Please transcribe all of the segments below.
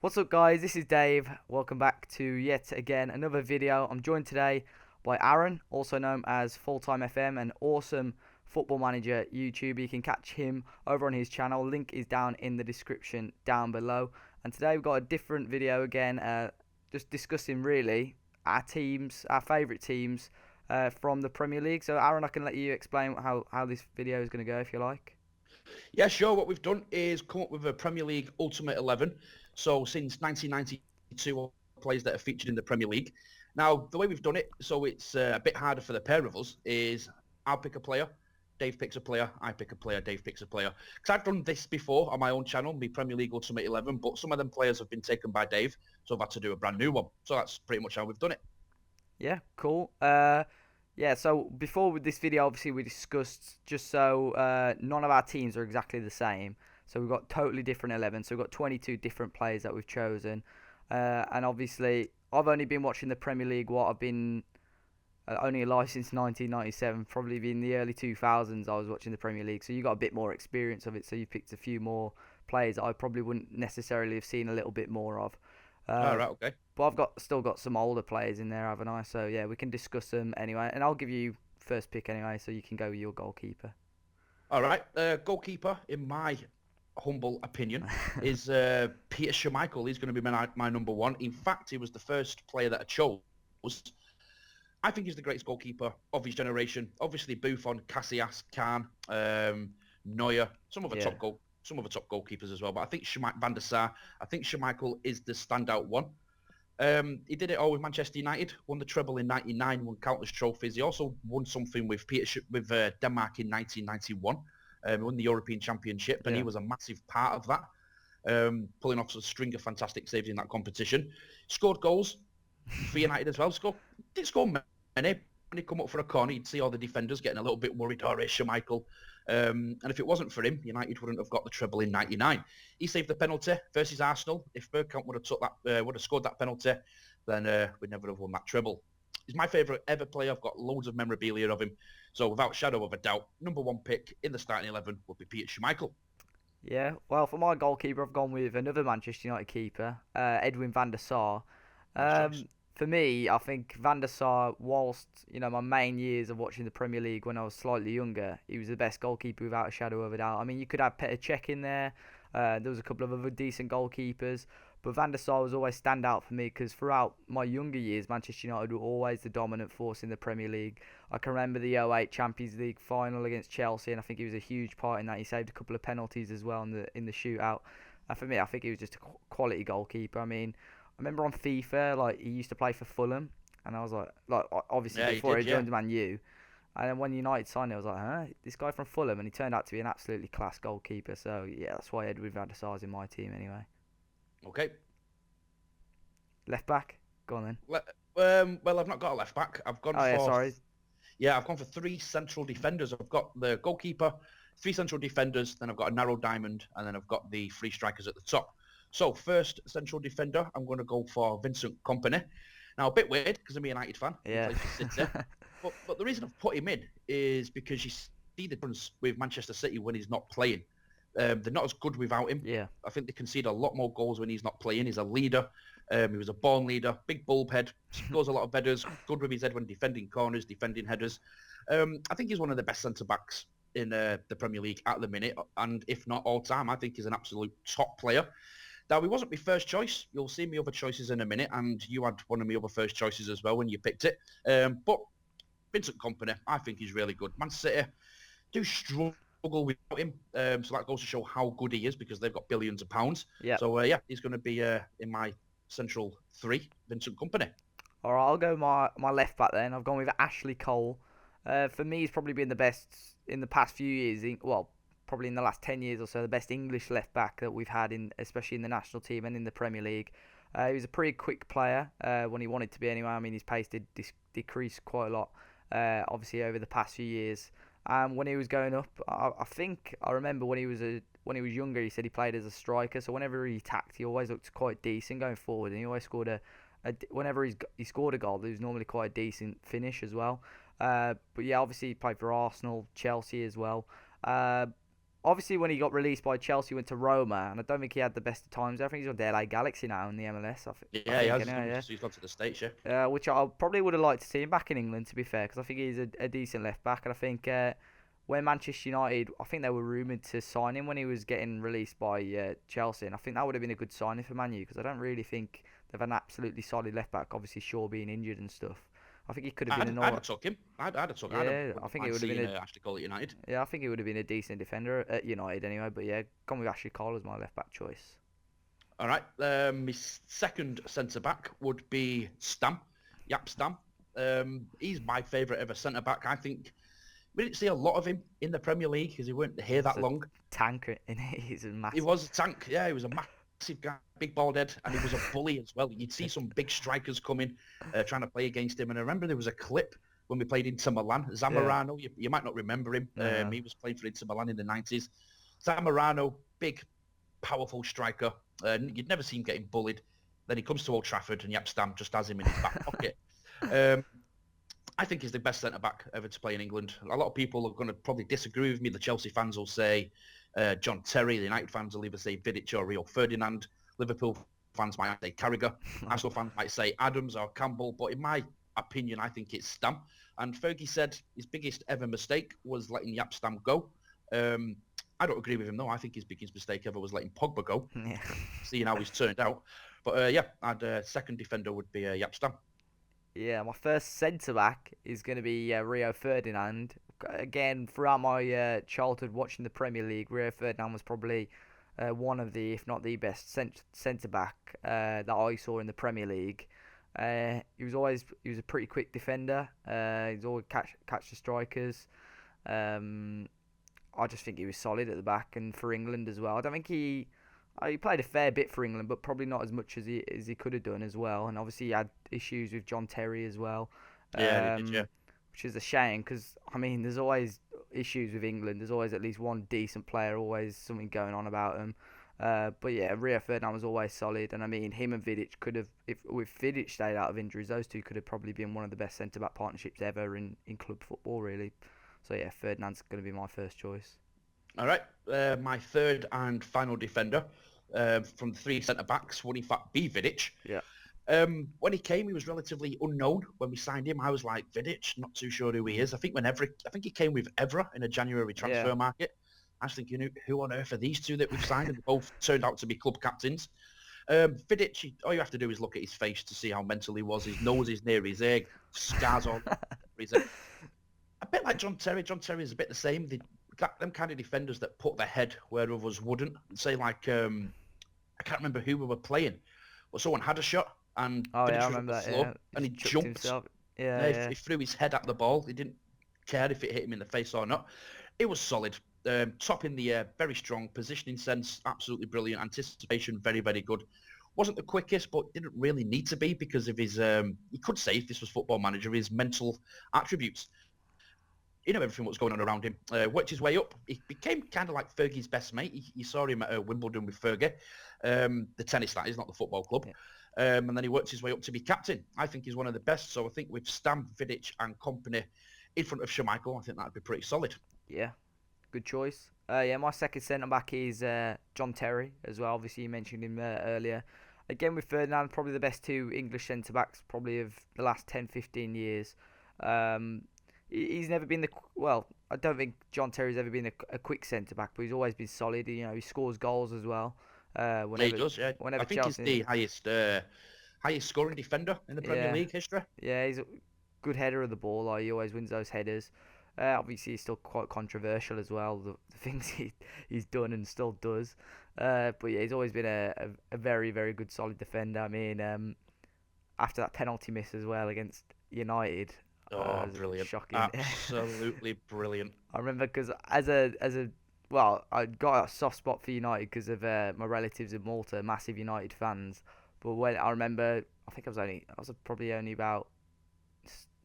What's up, guys? This is Dave. Welcome back to yet again another video. I'm joined today by Aaron, also known as Fulltimefm, an awesome football manager YouTuber. You can catch him over on his channel. Link is down in the description down below. And today we've got a different video again, just discussing really our teams, our favourite teams from the Premier League. So, Aaron, I can let you explain how this video is going to go if you like. Yeah, sure. What we've done is come up with a Premier League Ultimate 11. So since 1992, all players that are featured in the Premier League. Now, the way we've done it, so it's a bit harder for the pair of us, is I'll pick a player, Dave picks a player, I pick a player, Dave picks a player. Because I've done this before on my own channel, the Premier League Ultimate 11, but some of them players have been taken by Dave, so I've had to do a brand new one. So that's pretty much how we've done it. Yeah, cool. Yeah, so before with this video, obviously we discussed just so none of our teams are exactly the same. So we've got totally different 11. So we've got 22 different players that we've chosen. And obviously, I've only been watching the Premier League. I've been only alive since 1997. Probably in the early 2000s, I was watching the Premier League. So you got a bit more experience of it. So you picked a few more players that I probably wouldn't necessarily have seen a little bit more of. All Uh, right, okay. but I've still got some older players in there, haven't I? So yeah, we can discuss them anyway, and I'll give you first pick anyway, so you can go with your goalkeeper. All right. Goalkeeper, in my humble opinion, is Peter Schmeichel. He's going to be my number one. In fact, he was the first player that I chose. I think he's the greatest goalkeeper of his generation. Obviously, Buffon, Casillas, Kahn, Neuer, Yeah, some of the top goalkeepers as well. But I think Van der Sar, I think Schmeichel is the standout one. He did it all with Manchester United, won the treble in '99, won countless trophies. He also won something with Denmark in 1991. He won the European Championship, and he yeah, was a massive part of that, pulling off a string of fantastic saves in that competition. Scored goals for United as well. Didn't score many. When he come up for a corner, you'd see all the defenders getting a little bit worried. Oh, it's Schmeichel. And if it wasn't for him, United wouldn't have got the treble in '99. He saved the penalty versus Arsenal. If Bergkamp would have scored that penalty, then we'd never have won that treble. He's my favourite ever player. I've got loads of memorabilia of him. So without shadow of a doubt, number one pick in the starting 11 would be Peter Schmeichel. yeah. Well, for my goalkeeper, I've gone with another Manchester United keeper, Edwin van der Sar. Nice choice. For me, I think Van der Sar, whilst my main years of watching the Premier League when I was slightly younger, he was the best goalkeeper without a shadow of a doubt. I mean, you could have Petr Cech in there. There was a couple of other decent goalkeepers, but Van der Sar was always stand out for me because throughout my younger years, Manchester United were always the dominant force in the Premier League. I can remember the '08 Champions League final against Chelsea, and I think he was a huge part in that. He saved a couple of penalties as well in the shootout. And for me, I think he was just a quality goalkeeper. I mean, I remember on FIFA, like he used to play for Fulham, and I was like obviously Yeah, he before did, he yeah. joined Man U, and then when United signed him, I was like, huh, this guy from Fulham, and he turned out to be an absolutely class goalkeeper. So yeah, that's why Edwin van der Sar is in my team anyway. Okay. Left back, go on then. Well, I've not got a left back. Oh yeah, sorry. I've gone for three central defenders. I've got the goalkeeper, three central defenders, then I've got a narrow diamond, and then I've got the three strikers at the top. So first central defender, I'm going to go for Vincent Kompany. Now a bit weird because I'm a United fan. He Yeah, plays for City, but the reason I've put him in is because you see the difference with Manchester City when he's not playing. They're not as good without him. yeah, I think they concede a lot more goals when he's not playing. He's a leader. He was a born leader, big bulb head, scores a lot of headers, good with his head when defending corners, defending headers. I think he's one of the best centre-backs in the Premier League at the minute, and if not all time, I think he's an absolute top player. Now, he wasn't my first choice. You'll see my other choices in a minute, and you had one of my other first choices as well when you picked it. But Vincent Kompany, I think he's really good. Man City do struggle without him, so that goes to show how good he is because they've got billions of pounds. yeah. So yeah, he's going to be in my central three, Vincent Kompany. All right, I'll go my left back then. I've gone with Ashley Cole. For me, he's probably been the best in the past few years. Well, probably in the last 10 years or so, the best English left back that we've had especially in the national team and in the Premier League. He was a pretty quick player when he wanted to be anyway. I mean, his pace did decrease quite a lot, obviously over the past few years. When he was going up, I think I remember when he was younger, he said he played as a striker. So whenever he attacked, he always looked quite decent going forward, and he always scored whenever he scored a goal, there was normally quite a decent finish as well. But yeah, obviously he played for Arsenal, Chelsea as well. Uh, obviously when he got released by Chelsea, he went to Roma, and I don't think he had the best of times. I think he's on the LA Galaxy now in the MLS. I Yeah, he think has. anyway. He's gone to the States, yeah. Which I probably would have liked to see him back in England, to be fair, because I think he's a decent left back, and I think when Manchester United, I think they were rumoured to sign him when he was getting released by Chelsea, and I think that would have been a good signing for Man U, because I don't really think they've an absolutely solid left back. Obviously, Shaw being injured and stuff. I think he could have been I'd an have took him. I'd have took. yeah. I Wouldn't think it mind would have been seeing a Ashley Cole at United. yeah. I think it would have been a decent defender at United anyway. But yeah, gone with Ashley Cole as my left back choice. All right. My second centre back would be Stam, Yap Stam. He's my favourite ever centre back. I think we didn't see a lot of him in the Premier League because he weren't here He's that a long. tanker in it. He's a He massive. was a tank. Yeah, he was a massive guy, big bald head, and he was a bully as well. You'd see some big strikers coming, trying to play against him. And I remember there was a clip when we played Inter Milan. Yeah. Zamorano, you might not remember him. No. He was playing for Inter Milan in the 90s. Zamorano, big, powerful striker. You'd never see him getting bullied. Then he comes to Old Trafford and Yap Stam just has him in his back pocket. Um, I think he's the best centre-back ever to play in England. A lot of people are going to probably disagree with me. The Chelsea fans will say John Terry. The United fans will either say Vidic or Rio Ferdinand. Liverpool fans might say Carragher. Arsenal fans might say Adams or Campbell. But in my opinion, I think it's Stam. And Fergie said his biggest ever mistake was letting Yap Stam go. I don't agree with him, though. I think his biggest mistake ever was letting Pogba go, Yeah. seeing how he's turned out. But yeah, I'd second defender would be Yap Stam. Yeah, my first centre back is going to be Rio Ferdinand. Again, throughout my childhood watching the Premier League, Rio Ferdinand was probably one of the, if not the best centre back that I saw in the Premier League. He was a pretty quick defender. He's always catch the strikers. Um, I just think he was solid at the back and for England as well. I don't think he played a fair bit for England, but probably not as much as he could have done as well. And obviously he had issues with John Terry as well, Yeah, he did, yeah. which is a shame because I mean there's always issues with England. There's always at least one decent player, always something going on about them. But yeah, Rio Ferdinand was always solid, and I mean him and Vidic could have, if Vidic stayed out of injuries, those two could have probably been one of the best centre back partnerships ever in club football, really. So yeah, Ferdinand's going to be my first choice. All right, my third and final defender from the three centre-backs would in fact be Vidic. Yeah. When he came, he was relatively unknown. When we signed him, I was like, Vidic, not too sure who he is. I think he came with Evra in a January transfer market. I was thinking, who on earth are these two that we've signed? And they both turned out to be club captains. Vidic, all you have to do is look at his face to see how mental he was. His nose is near his ear, scars all over his head. A bit like John Terry. John Terry is a bit the same. Them kind of defenders that put their head where others wouldn't. Say like, I can't remember who we were playing, but someone had a shot and Oh Vidic yeah, I was remember up the that. floor Yeah, and he chucked jumped. himself. Yeah, Yeah, yeah. he threw his head at the ball. He didn't care if it hit him in the face or not. It was solid. Top in the air, very strong. Positioning sense, absolutely brilliant. Anticipation, very, very good. Wasn't the quickest, but didn't really need to be because of his, you could say if this was Football Manager, his mental attributes. You know everything that was going on around him. Worked his way up. He became kind of like Fergie's best mate. You saw him at Wimbledon with Fergie. The tennis, that is, not the football club. Yeah. And then he worked his way up to be captain. I think he's one of the best. So I think with Stam, Vidic and company in front of Schmeichel, I think that'd be pretty solid. Yeah, good choice. Yeah, my second centre back is John Terry as well. Obviously, you mentioned him earlier. Again, with Ferdinand, probably the best two English centre backs probably of the last 10, 15 years. He's never been well. I don't think John Terry's ever been a quick centre back, but he's always been solid. You know, he scores goals as well. Yeah, he does. Yeah, Whenever I think Chelsea, he's the highest scoring defender in the Premier yeah, League history. yeah, he's a good header of the ball. Like, he always wins those headers. Obviously, he's still quite controversial as well. The things he's done and still does. But yeah, he's always been a very, very good, solid defender. I mean, after that penalty miss as well against United, Oh, it was brilliant! shocking. Absolutely brilliant. I remember because as a well, I got a soft spot for United because of my relatives in Malta, massive United fans. But when I remember, I think I was probably only about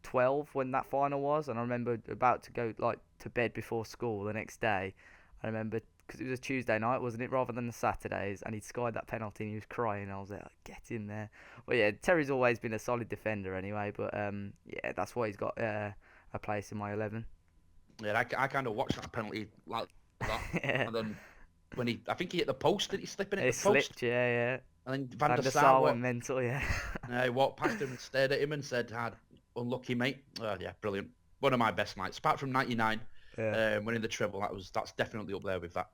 12 when that final was, and I remember about to go like to bed before school the next day. I remember because it was a Tuesday night, wasn't it, rather than the Saturdays, and he'd scored that penalty and he was crying. I was like, get in there. Well, yeah, Terry's always been a solid defender anyway, but yeah, that's why he's got a place in my 11. Yeah, I kind of watched that penalty like that. Yeah, And then I think he hit the post. Did he slip in at the it post? slipped. Yeah, yeah. And then Van Van der der Sar Sar went mental. Yeah, walked past him and stared at him and said, unlucky, mate. Yeah, brilliant. One of my best nights. Apart from 99, yeah. winning the treble, that's definitely up there with that.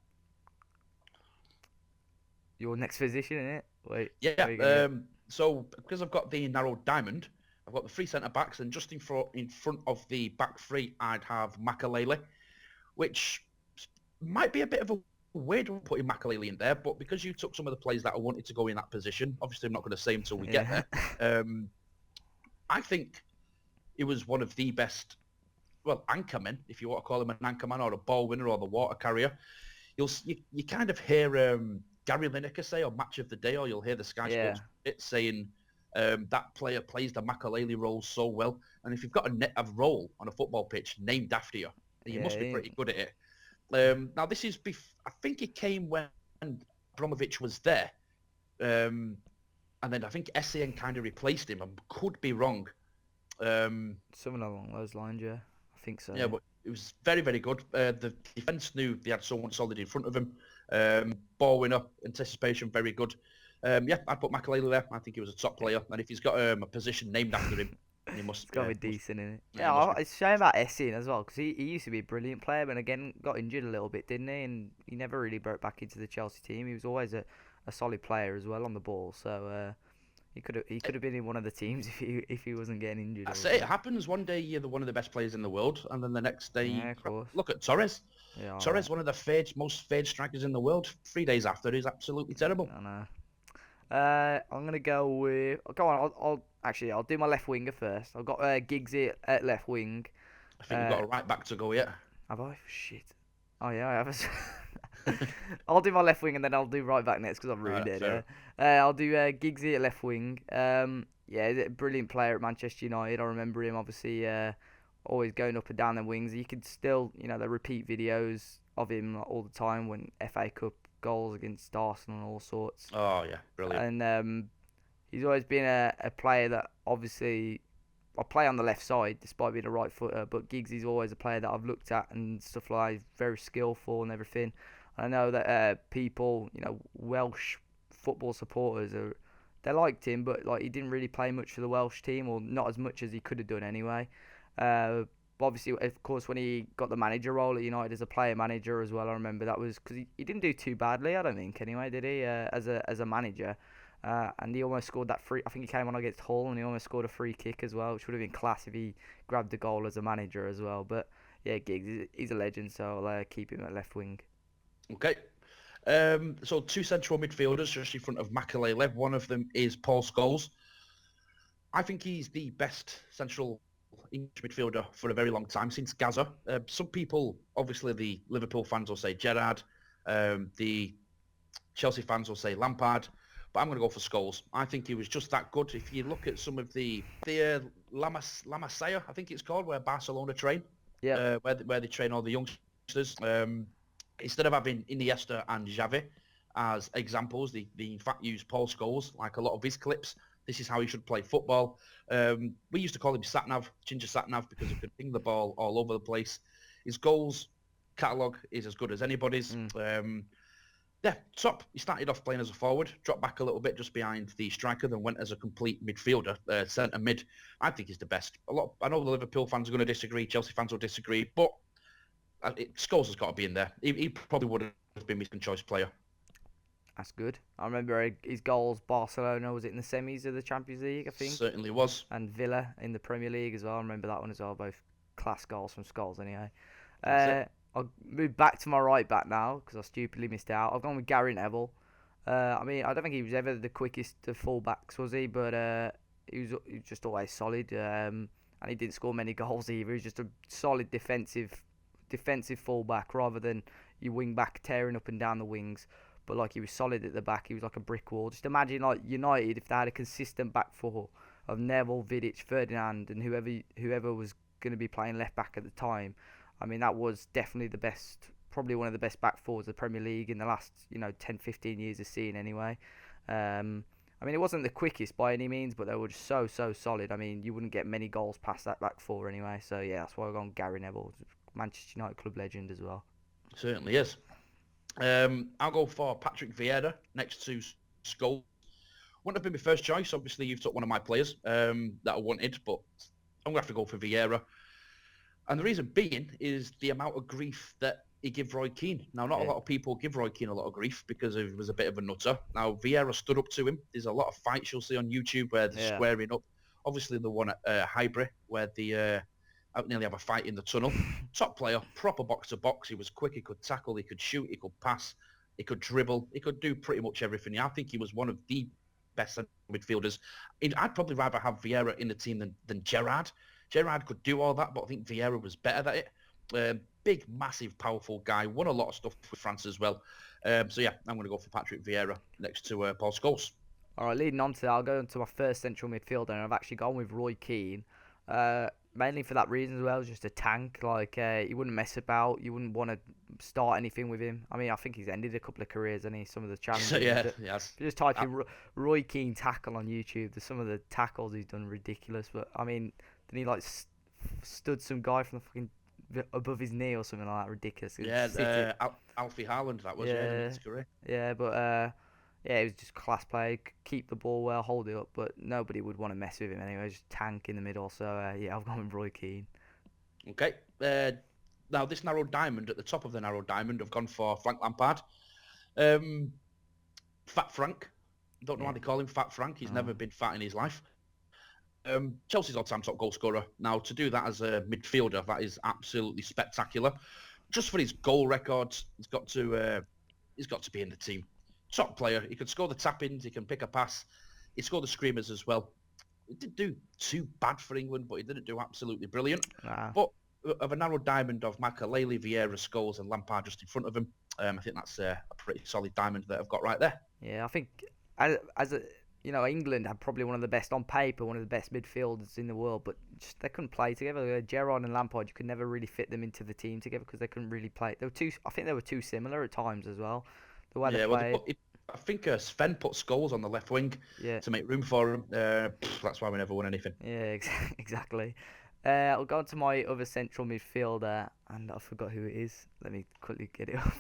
Your next position, in it? Wait, Yeah. where are you gonna go? So because I've got the narrowed diamond, I've got the three centre backs, and just in front of the back three, I'd have Makalele, which might be a bit of a weird one putting Makalele in there, but because you took some of the players that I wanted to go in that position, obviously I'm not going to say until we get Yeah, there. I think it was one of the best, well, anchormen, if you want to call him an anchorman or a ball winner or the water carrier. You kind of hear Gary Lineker say on Match of the Day, or you'll hear the Sky yeah, Sports bit saying that player plays the Makalele role so well. And if you've got a role on a football pitch named after you, then you must be yeah. pretty good at it. Now, this is, I think it came when Abramovich was there. Um, and then I think SCN kind of replaced him. I could be wrong. Um, Something along those lines. Yeah, I think so. yeah, Yeah. but it was very, very good. The defence knew they had someone solid in front of him. Ball winner, anticipation, very good. Yeah, I'd put Makalele there. I think he was a top player. And if he's got a position named after him, then he must, It's got to be decent in it. he must Yeah, be. it's a shame about Essien as well because he used to be a brilliant player, but again got injured a little bit, didn't he? And he never really broke back into the Chelsea team. He was always a solid player as well on the ball, so he could have been in one of the teams if he wasn't getting injured I all say the it time. happens. One day you're one of the best players in the world, and then the next Yeah, day, of course. look at Torres. Yeah, all Torres, right. one of the most feared strikers in the world. 3 days after, he's absolutely terrible. I know. I'm gonna go with. Go on. I'll do my left winger first. I've got Giggsy at left wing. I think you've Uh, got a right back to go yet. have I? Shit. Oh yeah, I have. I'll do my left wing and then I'll do right back next because I've All ruined right, it. fair. I'll do Giggsy at left wing. Yeah, he's a brilliant player at Manchester United. I remember him obviously always going up and down the wings. You could still, they repeat videos of him like, all the time when FA Cup goals against Arsenal and all sorts. Oh yeah, brilliant. And he's always been a player that obviously I play on the left side despite being a right footer, but Giggs is always a player that I've looked at and stuff like he's very skillful and everything. I know that people, Welsh football supporters they liked him, but like he didn't really play much for the Welsh team, or not as much as he could have done anyway. But obviously, of course, when he got the manager role at United as a player manager as well, I remember that was because he didn't do too badly, I don't think, anyway, did he? As a manager, and he almost scored that free. I think he came on against Hull, and he almost scored a free kick as well, which would have been class if he grabbed the goal as a manager as well. But yeah, Giggs, he's a legend, so I'll keep him at left wing. Okay. So two central midfielders just in front of Makalele. One of them is Paul Scholes. I think he's the best central English midfielder for a very long time, since Gaza. Some people, obviously the Liverpool fans will say Gerrard. The Chelsea fans will say Lampard. But I'm going to go for Scholes. I think he was just that good. If you look at some of the Lamassia, I think it's called, where Barcelona train, Yep. where they train all the youngsters. Instead of having Iniesta and Xavi as examples, they in fact use Paul Scholes, like a lot of his clips. This is how he should play football. We used to call him Satnav, Ginger Satnav, because he could ping the ball all over the place. His goals catalogue is as good as anybody's. Mm. Yeah, top. He started off playing as a forward, dropped back a little bit just behind the striker, then went as a complete midfielder, centre mid. I think he's the best. I know the Liverpool fans are going to disagree, Chelsea fans will disagree, but Scholes has got to be in there. He probably would have been my second choice player. That's good. I remember his goals. Barcelona, was it in the semis of the Champions League? I think. Certainly was. And Villa in the Premier League as well. I remember that one as well. Both class goals from Scholes anyway. That's it. I'll move back to my right back now because I stupidly missed out. I've gone with Gary Neville. I mean, I don't think he was ever the quickest of fullbacks, was he? But he was just always solid. And he didn't score many goals either. He was just a solid defensive fullback rather than your wing back tearing up and down the wings. But like he was solid at the back. He was like a brick wall. Just imagine like United if they had a consistent back four of Neville, Vidic, Ferdinand, and whoever was going to be playing left back at the time. I mean, that was definitely the best, probably one of the best back fours of the Premier League in the last 10, 15 years of seeing anyway. I mean, it wasn't the quickest by any means, but they were just so solid. I mean, you wouldn't get many goals past that back four anyway. So yeah, that's why I've gone Gary Neville, Manchester United club legend as well. Certainly is. I'll go for Patrick Vieira next to Scholes. Wouldn't have been my first choice. Obviously, you've took one of my players that I wanted, but I'm going to have to go for Vieira. And the reason being is the amount of grief that he gave Roy Keane. Now, not a Yeah, lot of people give Roy Keane a lot of grief because he was a bit of a nutter. Now, Vieira stood up to him. There's a lot of fights you'll see on YouTube where they're yeah. squaring up. Obviously, the one at Highbury where they nearly have a fight in the tunnel. Top player, proper box-to-box. He was quick. He could tackle. He could shoot. He could pass. He could dribble. He could do pretty much everything. I think he was one of the best midfielders. I'd probably rather have Vieira in the team than Gerrard. Gerrard could do all that, but I think Vieira was better at it. Big, massive, powerful guy. Won a lot of stuff with France as well. So yeah, I'm going to go for Patrick Vieira next to Paul Scholes. All right, leading on to that, I'll go into my first central midfielder, and I've actually gone with Roy Keane. Mainly for that reason as well, just a tank. Like he wouldn't mess about. You wouldn't want to start anything with him. I mean, I think he's ended a couple of careers, and some of the So challenges. yeah, yes. If you just type Uh, in Roy Keane tackle on YouTube, there's some of the tackles he's done ridiculous. But I mean, then he like stood some guy from the fucking above his knee or something like that. Ridiculous. He would yeah, sit it. Alfie Haaland, that was in Yeah, his career. yeah, but yeah, he was just class play. Keep the ball well, hold it up, but nobody would want to mess with him anyway. Just tank in the middle. So yeah, I've gone with Roy Keane. Okay. Now, this narrow diamond, at the top of the narrow diamond, I've gone for Frank Lampard. Um, Fat Frank. Don't know Yeah. why they call him Fat Frank. He's Oh. never been fat in his life. Chelsea's all-time top goal scorer. Now, to do that as a midfielder, that is absolutely spectacular. Just for his goal records, he's got to be in the team. Top player. He can score the tap-ins. He can pick a pass. He scored the screamers as well. He didn't do too bad for England, but he didn't do absolutely brilliant. Nah. But of a narrow diamond of Makaleli, Vieira, Scholes and Lampard just in front of him, I think that's a pretty solid diamond that I've got right there. Yeah, I think as a England had probably one of the best on paper, one of the best midfielders in the world, but just they couldn't play together. Gerrard and Lampard, you could never really fit them into the team together because they couldn't really play. They were too. I think they were too similar at times as well. The way they Yeah, well, played. I think Sven put Scholes on the left wing Yeah, to make room for him. That's why we never won anything. yeah, exactly. I'll go on to my other central midfielder, and I forgot who it is. Let me quickly get it up.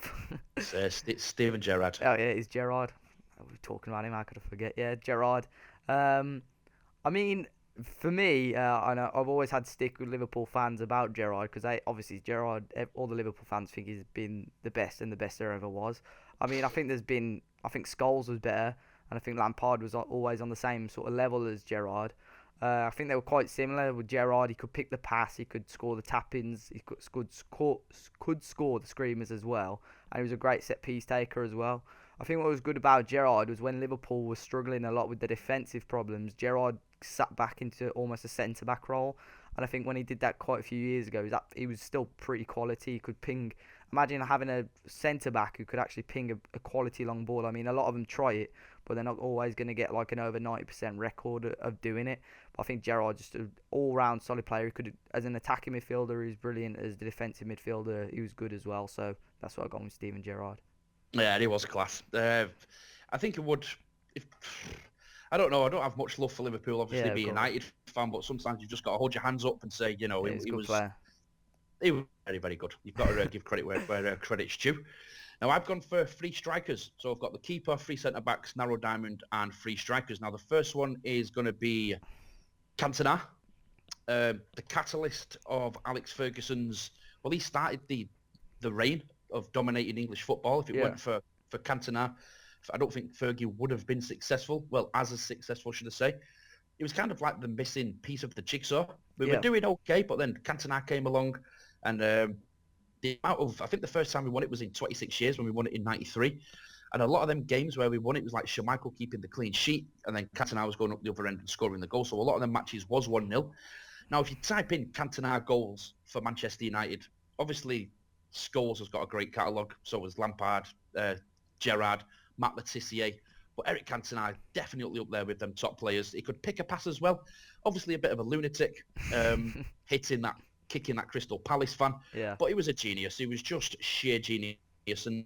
It's Steven Gerrard. Oh yeah, it's Gerrard. We were talking about him. How could I forget? Yeah, Gerrard. I mean, for me, I know I've always had stick with Liverpool fans about Gerrard because obviously Gerrard. All the Liverpool fans think he's been the best and the best there ever was. I mean, I think Scholes was better, and I think Lampard was always on the same sort of level as Gerrard. I think they were quite similar with Gerrard. He could pick the pass, he could score the tap-ins, he could score the screamers as well, and he was a great set piece taker as well. I think what was good about Gerrard was when Liverpool was struggling a lot with the defensive problems, Gerrard sat back into almost a centre back role, and I think when he did that quite a few years ago, he was still pretty quality. He could ping. Imagine having a centre back who could actually ping a quality long ball. I mean, a lot of them try it, but they're not always going to get like an over 90% record of doing it. But I think Gerrard just an all-round solid player. He could, as an attacking midfielder, he was brilliant. As the defensive midfielder, he was good as well. So that's why I got with Steven Gerrard. Yeah, he was class. I think it would. If, I don't know. I don't have much love for Liverpool, obviously, Yeah, of being a course. United fan, but sometimes you've just got to hold your hands up and say, Yeah, he's a he good was player. he was very, very good. You've got to give credit where credit's due. Now, I've gone for three strikers. So I've got the keeper, three centre-backs, narrow diamond, and three strikers. Now, the first one is going to be Cantona, the catalyst of Alex Ferguson's. Well, he started the reign of dominating English football. If it Yeah, weren't for Cantona, I don't think Fergie would have been successful. Well, as successful, should I say. It was kind of like the missing piece of the jigsaw. We were yeah, doing okay, but then Cantona came along, and the amount of, I think the first time we won it was in 26 years when we won it in 93. And a lot of them games where we won it was like Schmeichel keeping the clean sheet and then Cantona was going up the other end and scoring the goal. So a lot of them matches was 1-0. Now, if you type in Cantona goals for Manchester United, obviously Scholes has got a great catalogue. So has Lampard, Gerrard, Matt Letizia. But Eric Cantona definitely up there with them top players. He could pick a pass as well. Obviously a bit of a lunatic, kicking that Crystal Palace fan. yeah, But he was a genius. He was just sheer genius. And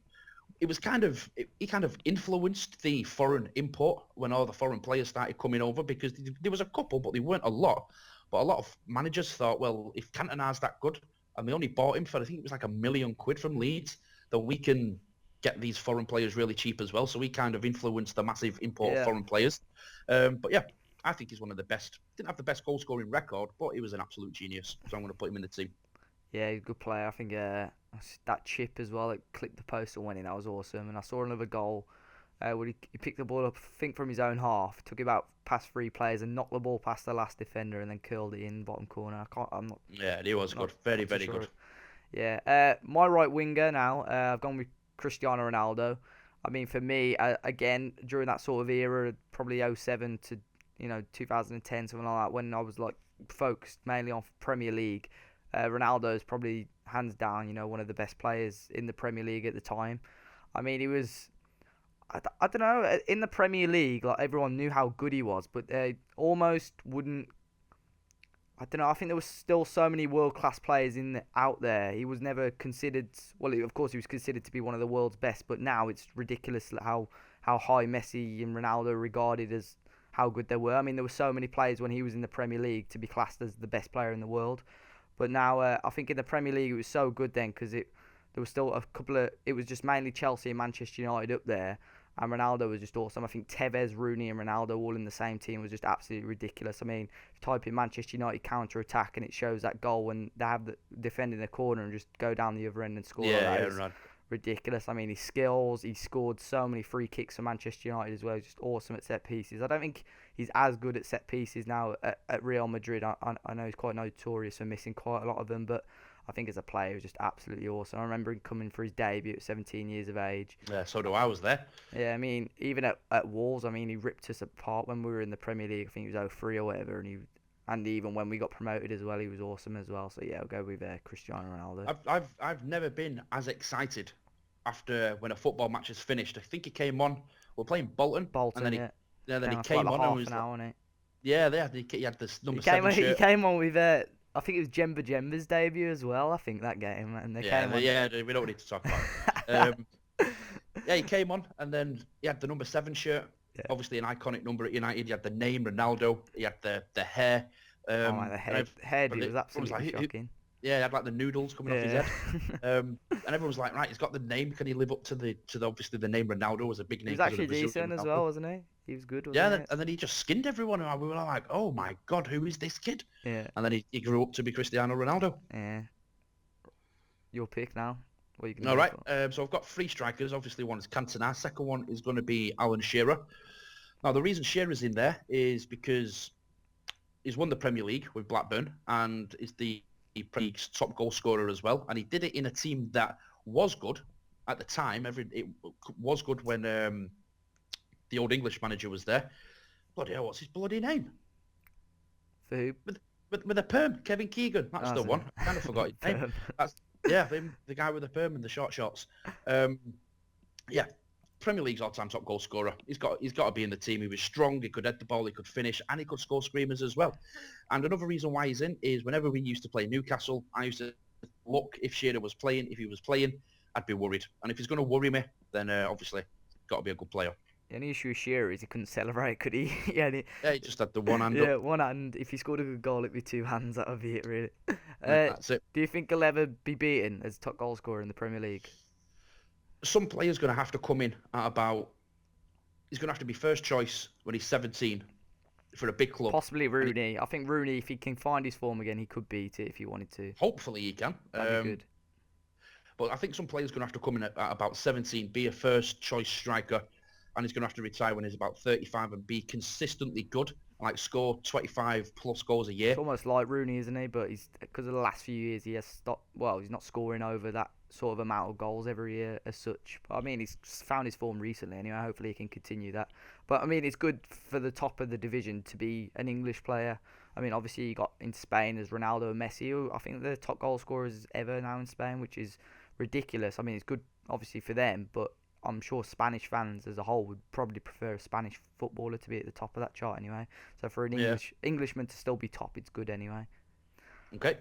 it was he kind of influenced the foreign import when all the foreign players started coming over because there was a couple, but they weren't a lot. But a lot of managers thought, well, if Cantona's that good, and they only bought him for, I think it was like £1 million from Leeds. then we can get these foreign players really cheap as well. So we kind of influence the massive import of Yeah. foreign players. But yeah, I think he's one of the best. Didn't have the best goal scoring record, but he was an absolute genius. So I'm going to put him in the team. Yeah, he's a good player. I think that chip as well, it clipped the post and went in. That was awesome. And I saw another goal where he picked the ball up, I think from his own half, took it about past three players and knocked the ball past the last defender and then curled it in bottom corner. I'm Yeah, he was not good. Very, not too very sure. good. Yeah, my right winger now. I've gone with Cristiano Ronaldo. I mean, for me, again during that sort of era, probably '07 to 2010, something like that, when I was like focused mainly on Premier League. Ronaldo is probably hands down, one of the best players in the Premier League at the time. I mean, he was. I don't know. In the Premier League, like everyone knew how good he was, but they almost wouldn't. I don't know. I think there was still so many world class players out there. He was never considered. Well, of course, he was considered to be one of the world's best, but now it's ridiculous how high Messi and Ronaldo are regarded as how good they were. I mean, there were so many players when he was in the Premier League to be classed as the best player in the world. But now, I think in the Premier League it was so good then because there was still a couple of. It was just mainly Chelsea and Manchester United up there, and Ronaldo was just awesome. I think Tevez, Rooney, and Ronaldo all in the same team was just absolutely ridiculous. I mean, if you type in Manchester United counter attack and it shows that goal when they have the defender in the corner and just go down the other end and score like Yeah, that yeah, is right. ridiculous. I mean, his skills, he scored so many free kicks for Manchester United as well. He's just awesome at set pieces. I don't think he's as good at set pieces now at Real Madrid. I know he's quite notorious for missing quite a lot of them, but I think as a player, he was just absolutely awesome. I remember him coming for his debut at 17 years of age. Yeah, so do I. Was there. Yeah, I mean, even at Wolves, I mean, he ripped us apart when we were in the Premier League. I think it was '03 or whatever, and even when we got promoted as well, he was awesome as well. So yeah, I'll go with Cristiano Ronaldo. I've never been as excited after when a football match is finished. I think he came on. We're playing Bolton, and Bolton, yeah, then he came on for came like on and half was an like, hour, wasn't yeah, he had this he? number He came seven on, he shirt. came on with I think it was Jemba Jemba's debut as well. I think that game, and they Yeah, came on. yeah, we don't need to talk about it. Yeah, he came on, and then he had the number 7 shirt. Yeah. Obviously, an iconic number at United. He had the name Ronaldo. He had the hair. Oh my, the hairdo was Everyone absolutely shocking. yeah, he had like the noodles coming off his Yeah. head. And everyone was like, right, he's got the name. Can he live up to the obviously the name Ronaldo was a big He name was because of actually the Brazilian decent as Ronaldo. well, wasn't he? He was good, Yeah, wasn't and then he just skinned everyone, and we were like, oh my god, who is this kid? he? Yeah. And then he grew up to be Cristiano Ronaldo. Yeah. Your pick now. What are you gonna All go right, for? so I've got 3 strikers. Obviously, one is Cantona. Second one is going to be Alan Shearer. Now, the reason Shearer's in there is because he's won the Premier League with Blackburn and is the Premier League's top goal scorer as well. And he did it in a team that was good at the time. It was good when the old English manager was there. Bloody hell, what's his bloody name? For who? With a perm, Kevin Keegan. That's the That's one. I kind of forgot his name. it. That's him, the guy with the perm and the short shorts. Yeah, Premier League's all-time top goal scorer. He's got to be in the team. He was strong. He could head the ball. He could finish, and he could score screamers as well. And another reason why he's in is whenever we used to play Newcastle, I used to look if Shearer was playing. If he was playing, I'd be worried. And if he's going to worry me, then obviously got to be a good player. The only issue with Shearer is he couldn't celebrate, could he? Yeah, he just had the one hand yeah, up. one hand. If he scored a good goal, it'd be two hands. That would be it, really. That's it. Do you think he'll ever be beaten as top goal scorer in the Premier League? Some player's going to have to come in at about... He's going to have to be first choice when he's 17 for a big club. Possibly Rooney. I think Rooney, if he can find his form again, he could beat it if he wanted to. Hopefully he can. That'd be good. But I think some players going to have to come in at about 17, be a first choice striker, and he's going to have to retire when he's about 35 and be consistently good, like score 25 plus goals a year. It's almost like Rooney, isn't he? But he's because of the last few years, he has stopped. Well, he's not scoring over that sort of amount of goals every year as such. But I mean, he's found his form recently anyway. Hopefully, he can continue that. But I mean, it's good for the top of the division to be an English player. I mean, obviously, you got in Spain as Ronaldo and Messi, who I think they're the top goal scorers ever now in Spain, which is ridiculous. I mean, it's good obviously for them, but I'm sure Spanish fans as a whole would probably prefer a Spanish footballer to be at the top of that chart anyway. So for an Englishman to still be top, it's good anyway. Okay.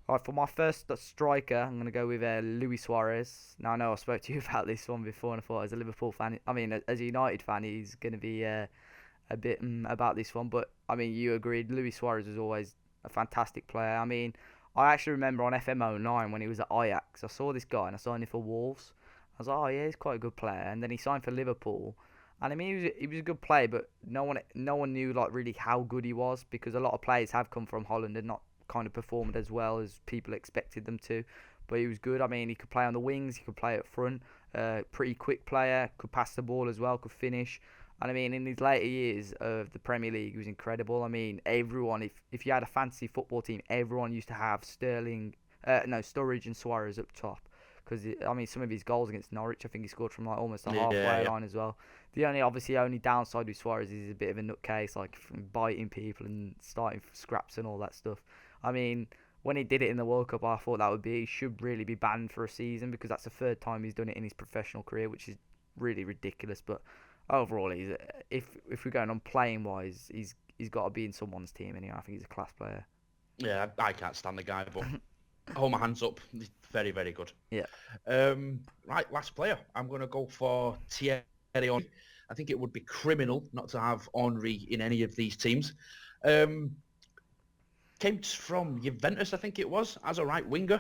All right, for my first striker, I'm going to go with Luis Suarez. Now, I know I spoke to you about this one before, and I thought as a Liverpool fan, I mean, as a United fan, he's going to be a bit about this one. But, I mean, you agreed. Luis Suarez was always a fantastic player. I mean, I actually remember on FM '09 when he was at Ajax, I saw this guy and I signed him for Wolves. I was like, oh yeah, he's quite a good player. And then he signed for Liverpool, and I mean, he was a good player, but no one knew like really how good he was, because a lot of players have come from Holland and not kind of performed as well as people expected them to. But he was good. I mean, he could play on the wings, he could play up front. Pretty quick player, could pass the ball as well, could finish. And I mean, in his later years of the Premier League, he was incredible. I mean, everyone, if you had a fantasy football team, everyone used to have Sterling, no, Sturridge and Suarez up top. Because I mean, some of his goals against Norwich, I think he scored from like almost the Yeah, halfway yeah. line as well. The only downside with Suarez is he's a bit of a nutcase, like from biting people and starting scraps and all that stuff. I mean, when he did it in the World Cup, I thought that would be he should really be banned for a season, because that's the third time he's done it in his professional career, which is really ridiculous. But overall, if we're going on playing wise, he's got to be in someone's team anyway. I think he's a class player. Yeah, I can't stand the guy, but I hold my hands up. He's very, very good. Yeah. Right, last player. I'm going to go for Thierry Henry. I think it would be criminal not to have Henry in any of these teams. Um, Came from Juventus, I think it was, as a right winger.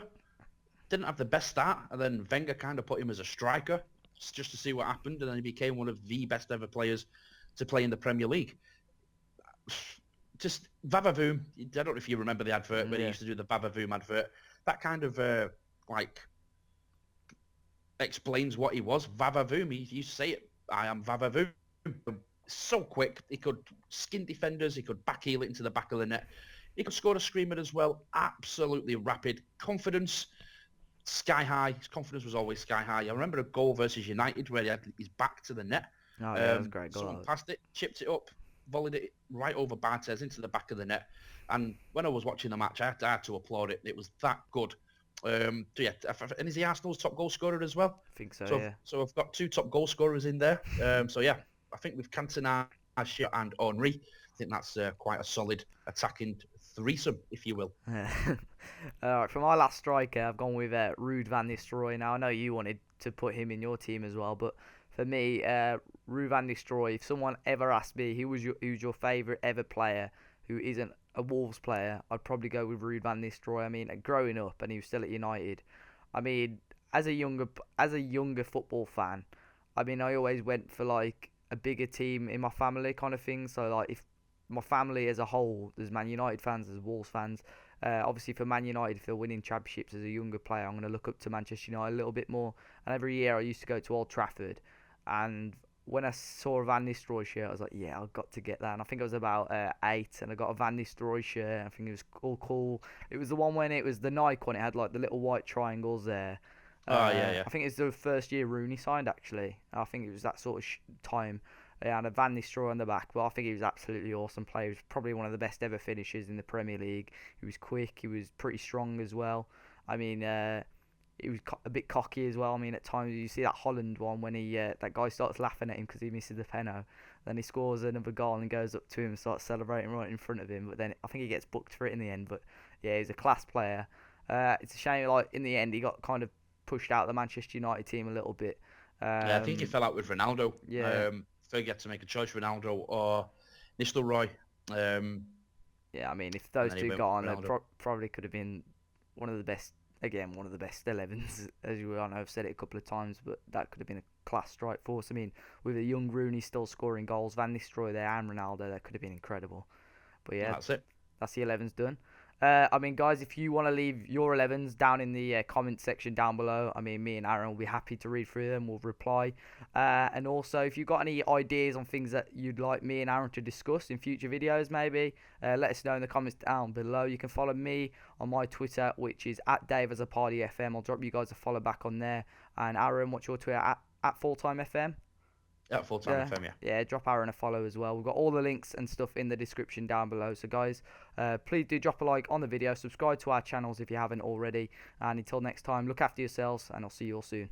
Didn't have the best start, and then Wenger kind of put him as a striker just to see what happened, and then he became one of the best ever players to play in the Premier League. Just Vavavoom. I don't know if you remember the advert when he Yeah. used to do the Vavavoom advert. That kind of like explains what he was. Vavavoom. He used to say it. I am Vavavoom. So quick. He could skin defenders. He could backheel it into the back of the net. He could score a screamer as well. Absolutely rapid. Confidence, sky high. His confidence was always sky high. I remember a goal versus United where he had his back to the net. Oh yeah, that was a great goal. Someone passed it, chipped it up, volleyed it right over Bartes into the back of the net. And when I was watching the match, I had to applaud it. It was that good. So yeah, and is he Arsenal's top goal scorer as well? I think so. So, Yeah. so I've got two top goal scorers in there. So yeah, I think with Cantona, Asher and Henry, I think that's quite a solid attacking threesome, if you will. All right, for my last striker, I've gone with Ruud van Nistelrooy. Now I know you wanted to put him in your team as well, but for me, Ruud van Nistelrooy. If someone ever asked me who's your favourite ever player who isn't a Wolves player, I'd probably go with Ruud van Nistelrooy. I mean, growing up, and he was still at United. I mean, as a younger football fan, I mean, I always went for like a bigger team in my family kind of thing. So like if my family as a whole, there's Man United fans, there's Wolves fans. Obviously, for Man United, if they're winning championships as a younger player, I'm going to look up to Manchester United a little bit more. And every year, I used to go to Old Trafford, and when I saw a Van Nistelrooy shirt, I was like, yeah, I've got to get that. And I think I was about 8, and I got a Van Nistelrooy shirt. I think it was all cool. It was the one when it was the Nike one. It had like the little white triangles there. Oh yeah, yeah. I think it's the first year Rooney signed actually. I think it was that sort of time. And a Van Nistelrooy on the back, but I think he was absolutely awesome player. He was probably one of the best ever finishers in the Premier League. He was quick. He was pretty strong as well. I mean, he was a bit cocky as well. I mean, at times you see that Holland one when that guy starts laughing at him because he misses the penalty. Then he scores another goal and goes up to him and starts celebrating right in front of him. But then I think he gets booked for it in the end. But yeah, he's a class player. It's a shame, like in the end, he got kind of pushed out of the Manchester United team a little bit. Yeah, I think he fell out with Ronaldo. Yeah. If he had to make a choice, Ronaldo or Nistelrooy. Yeah, I mean, if And those then he two went got with on, they Ronaldo. probably could have been one of the best. Again, one of the best 11s, as you all know. I've said it a couple of times, but that could have been a class strike force. I mean, with a young Rooney still scoring goals, Van Nistelrooy there and Ronaldo, that could have been incredible. But yeah, That's it. that's the 11s done. I mean, guys, if you want to leave your 11s down in the comment section down below, I mean, me and Aaron will be happy to read through them. We'll reply. And also, if you've got any ideas on things that you'd like me and Aaron to discuss in future videos, maybe, let us know in the comments down below. You can follow me on my Twitter, which is @DaveAsAPartyFM. I'll drop you guys a follow back on there. And Aaron, what's your Twitter? At Fulltimefm? Yeah, full-time Yeah, FM, yeah. yeah. Drop Aaron a follow as well. We've got all the links and stuff in the description down below. So guys, please do drop a like on the video. Subscribe to our channels if you haven't already. And until next time, look after yourselves, and I'll see you all soon.